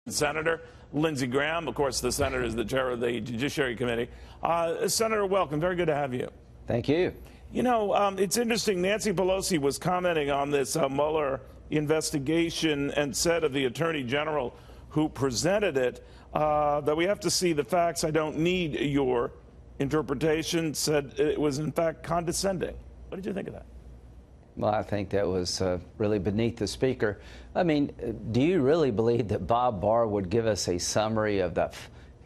Senator Lindsey Graham. Of course, the senator is the chair of the Judiciary Committee. Senator, welcome. Very good to have you. Thank you. You know, it's interesting. Nancy Pelosi was commenting on this Mueller investigation and said of the Attorney General who presented it that we have to see the facts. I don't need your interpretation. Said it was, in fact, condescending. What did you think of that? Well, I think that was really beneath the speaker. I mean, do you really believe that Bob Barr would give us a summary of the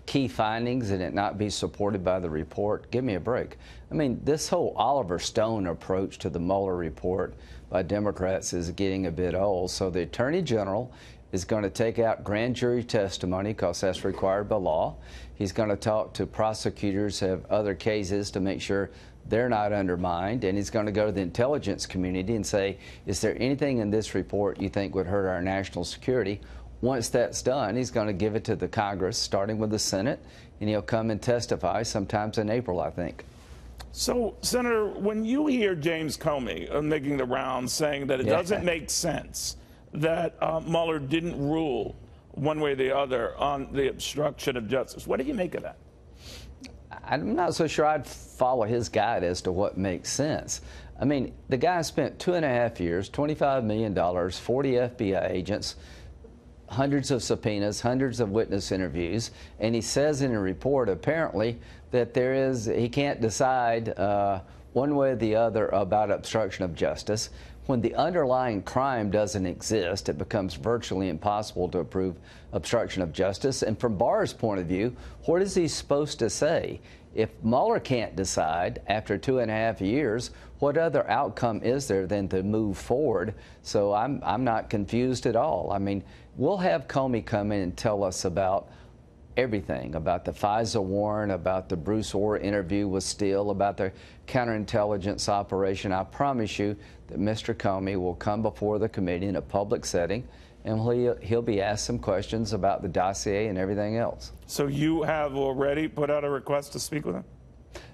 key findings and it not be supported by the report? Give me a break. I mean, this whole Oliver Stone approach to the Mueller report by Democrats is getting a bit old. So the Attorney General is going to take out grand jury testimony because that's required by law. He's going to talk to prosecutors who have other cases to make sure they're not undermined, and he's going to go to the intelligence community and say, is there anything in this report you think would hurt our national security? Once that's done, he's going to give it to the Congress, starting with the Senate, and he'll come and testify sometimes in April, I think. So, Senator, when you hear James Comey making the rounds saying that it doesn't make sense that Mueller didn't rule one way or the other on the obstruction of justice, what do you make of that? I'm not so sure I'd follow his guide as to what makes sense. I mean, the guy spent 2.5 years, $25 million, 40 FBI agents, hundreds of subpoenas, hundreds of witness interviews, and he says in a report apparently that he can't decide one way or the other about obstruction of justice. When the underlying crime doesn't exist, it becomes virtually impossible to prove obstruction of justice. And from Barr's point of view, what is he supposed to say? If Mueller can't decide after 2.5 years, what other outcome is there than to move forward? So I'm not confused at all. I mean, we'll have Comey come in and tell us about everything, about the FISA warrant, about the Bruce Orr interview with Steele, about the counterintelligence operation. I promise you that Mr. Comey will come before the committee in a public setting, and he'll be asked some questions about the dossier and everything else. So you have already put out a request to speak with him?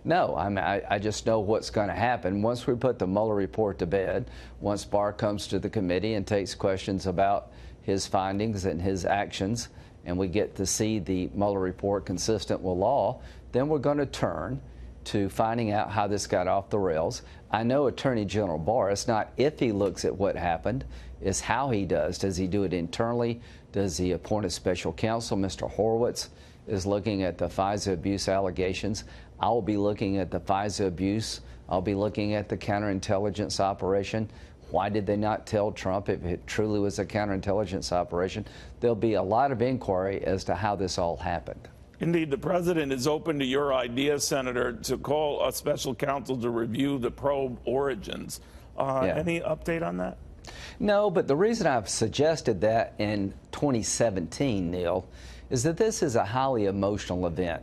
No, I just know what's going to happen. Once we put the Mueller report to bed, once Barr comes to the committee and takes questions about his findings and his actions, and we get to see the Mueller report consistent with law, then we're going to turn to finding out how this got off the rails. I know Attorney General Barr, it's not if he looks at what happened, it's how he does. Does he do it internally? Does he appoint a special counsel? Mr. Horowitz is looking at the FISA abuse allegations. I will be looking at the FISA abuse. I'll be looking at the counterintelligence operation. Why did they not tell Trump if it truly was a counterintelligence operation? There'll be a lot of inquiry as to how this all happened. Indeed, the president is open to your idea, Senator, to call a special counsel to review the probe origins. Any update on that? No, but the reason I've suggested that in 2017, Neil, is that this is a highly emotional event.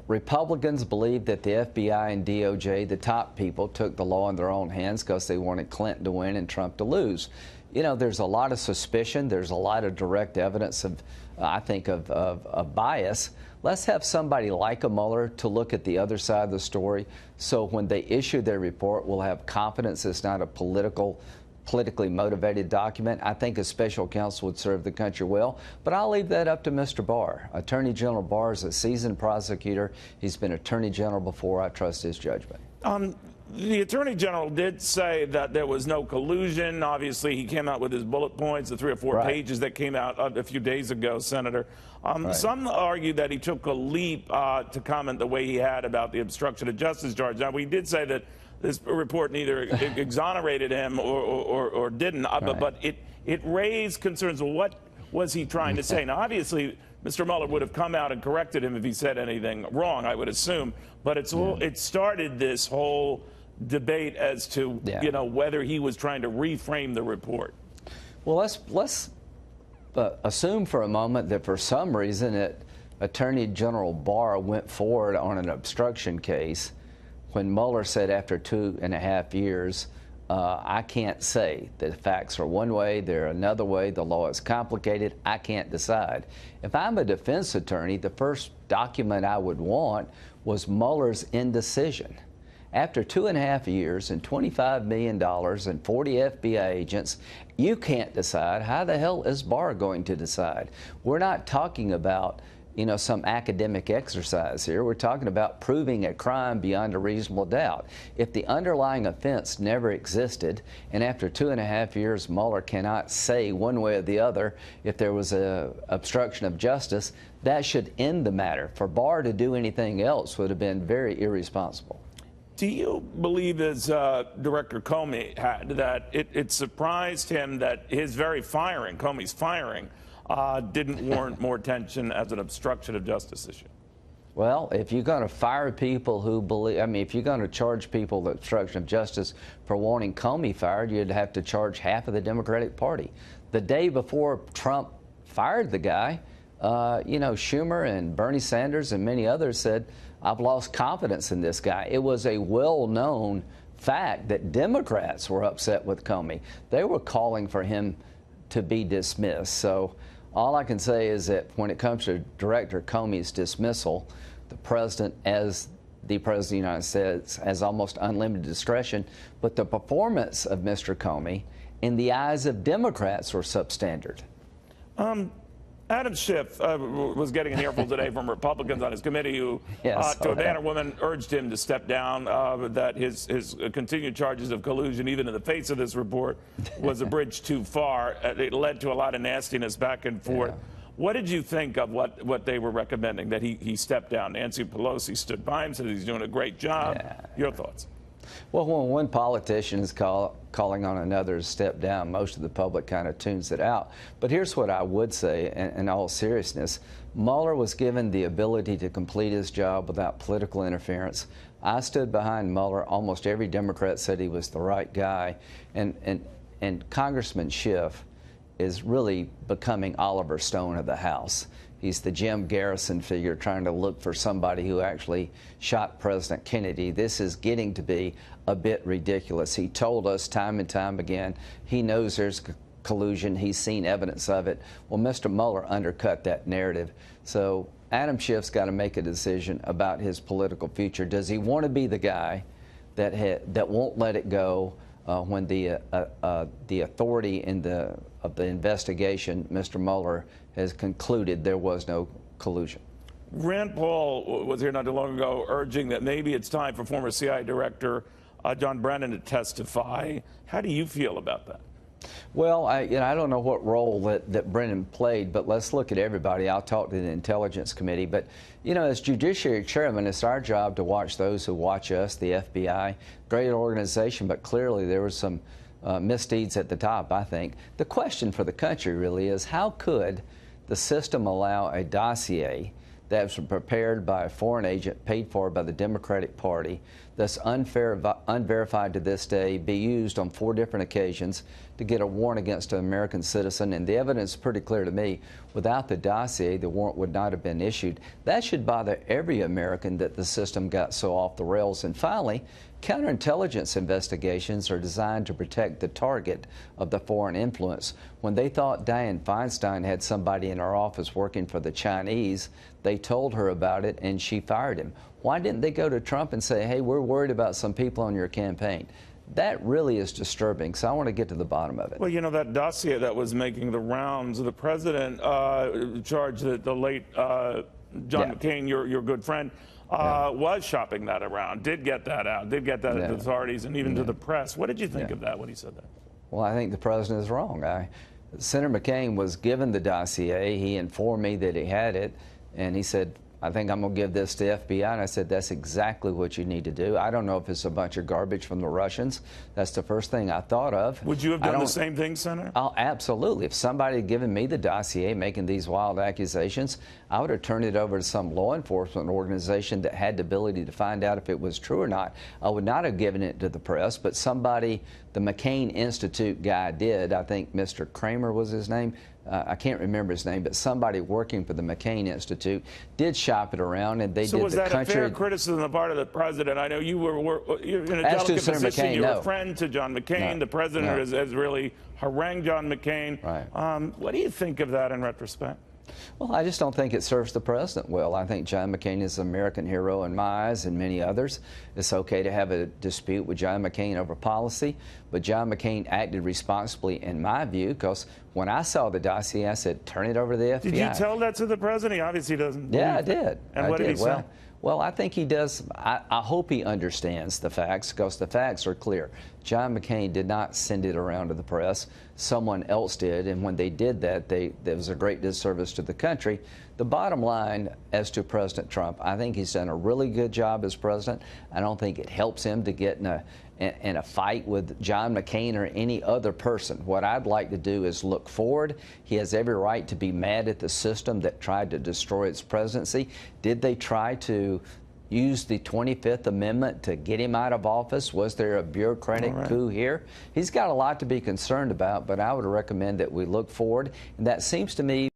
Republicans believe that the FBI and DOJ, the top people, took the law in their own hands because they wanted Clinton to win and Trump to lose. You know, there's a lot of suspicion. There's a lot of direct evidence of, I think, of bias. Let's have somebody like a Mueller to look at the other side of the story. So when they issue their report, we'll have confidence it's not a politically motivated document. I think a special counsel would serve the country well, but I'll leave that up to Mr. Barr. Attorney General Barr is a seasoned prosecutor. He's been Attorney General before. I trust his judgment. The Attorney General did say that there was no collusion. Obviously, he came out with his bullet points, the 3 or 4 pages that came out a few days ago, Senator. Some argue that he took a leap to comment the way he had about the obstruction of justice charge. Now, we did say that this report neither exonerated him or didn't, but it raised concerns. Well, what was he trying to say? Now, obviously, Mr. Mueller would have come out and corrected him if he said anything wrong, I would assume. But it started this whole debate as to whether he was trying to reframe the report. Well, let's assume for a moment that for some reason Attorney General Barr went forward on an obstruction case when Mueller said after 2.5 years, I can't say the facts are one way, they're another way, the law is complicated, I can't decide. If I'm a defense attorney, the first document I would want was Mueller's indecision. After 2.5 years and $25 million and 40 FBI agents, you can't decide. How the hell is BARR going to decide? We're not talking about, you know, some academic exercise here. We're talking about proving a crime beyond a reasonable doubt. If the underlying offense never existed, and after 2.5 years Mueller cannot say one way or the other if there was a obstruction of justice, that should end the matter. For BARR to do anything else would have been very irresponsible. Do you believe, as Director Comey had, that it surprised him that his very firing, Comey's firing, didn't warrant more attention as an obstruction of justice issue? Well, if you're going to fire people who believe, I mean, if you're going to charge people with obstruction of justice for wanting Comey fired, you'd have to charge half of the Democratic Party. The day before Trump fired the guy, you know, Schumer and Bernie Sanders and many others said, I've lost confidence in this guy. It was a well-known fact that Democrats were upset with Comey. They were calling for him to be dismissed. So all I can say is that when it comes to Director Comey's dismissal, the president, as the President of the United States, has almost unlimited discretion, but the performance of Mr. Comey in the eyes of Democrats were substandard. Adam Schiff was getting an earful today from Republicans on his committee who, Yes, to a man or woman, urged him to step down, that his continued charges of collusion, even in the face of this report, was a bridge too far. It led to a lot of nastiness back and forth. Yeah. What did you think of what they were recommending, that he stepped down? Nancy Pelosi stood by him, said he's doing a great job. Yeah. Your thoughts? Well, when one politician is calling on another to step down, most of the public kind of tunes it out. But here's what I would say, in all seriousness. Mueller was given the ability to complete his job without political interference. I stood behind Mueller. Almost every Democrat said he was the right guy. And Congressman Schiff is really becoming Oliver Stone of the House. He's the Jim Garrison figure trying to look for somebody who actually shot President Kennedy. This is getting to be a bit ridiculous. He told us time and time again he knows there's collusion. He's seen evidence of it. Well, Mr. Mueller undercut that narrative. So Adam Schiff's got to make a decision about his political future. Does he want to be the guy that won't let it go when the authority of the investigation, Mr. Mueller, has concluded there was no collusion? Rand Paul was here not too long ago urging that maybe it's time for former CIA Director John Brennan to testify. How do you feel about that? Well, I don't know what role that Brennan played, but let's look at everybody. I'll talk to the Intelligence Committee. But, you know, as Judiciary Chairman, it's our job to watch those who watch us, the FBI. Great organization, but clearly there was some misdeeds at the top, I think. The question for the country really is, how could the system allow a dossier that was prepared by a foreign agent paid for by the Democratic Party, that's unverified to this day, be used on 4 different occasions to get a warrant against an American citizen? And the evidence is pretty clear to me. Without the dossier, the warrant would not have been issued. That should bother every American that the system got so off the rails. And finally, counterintelligence investigations are designed to protect the target of the foreign influence. When they thought Dianne Feinstein had somebody in her office working for the Chinese, they told her about it and she fired him. Why didn't they go to Trump and say, hey, we're worried about some people on your campaign? That really is disturbing, so I want to get to the bottom of it. Well, you know, that dossier that was making the rounds, the president charged that the late John McCain, your good friend, was shopping that around, did get that out, did get that to the authorities and even to the press. What did you think of that when he said that? Well, I think the president is wrong. Senator McCain was given the dossier. He informed me that he had it, and he said, I think I'm going to give this to FBI. And I said, that's exactly what you need to do. I don't know if it's a bunch of garbage from the Russians. That's the first thing I thought of. Would you have done the same thing, Senator? Oh, absolutely. If somebody had given me the dossier making these wild accusations, I would have turned it over to some law enforcement organization that had the ability to find out if it was true or not. I would not have given it to the press, but somebody, the McCain Institute guy did. I think Mr. Kramer was his name. I can't remember his name, but somebody working for the McCain Institute did shop it around, and they did the country. So was that a fair criticism on the part of the president? I know you're in a delicate position. McCain, you're a friend to John McCain. The president has really harangued John McCain. Right. What do you think of that in retrospect? Well, I just don't think it serves the president well. I think John McCain is an American hero in my eyes and many others. It's okay to have a dispute with John McCain over policy, but John McCain acted responsibly in my view, because when I saw the dossier, I said, turn it over to the FBI. Did you tell that to the president? He obviously doesn't. Yeah, I did. And what did he say? Well, I think he does. I hope he understands the facts, because the facts are clear. John McCain did not send it around to the press. Someone else did, and when they did that, there was a great disservice to the country. The bottom line as to President Trump, I think he's done a really good job as president. I don't think it helps him to get in a fight with John McCain or any other person. What I'd like to do is look forward. He has every right to be mad at the system that tried to destroy its presidency. Did they try to use the 25th Amendment to get him out of office? Was there a bureaucratic coup here? He's got a lot to be concerned about, but I would recommend that we look forward. And that seems to me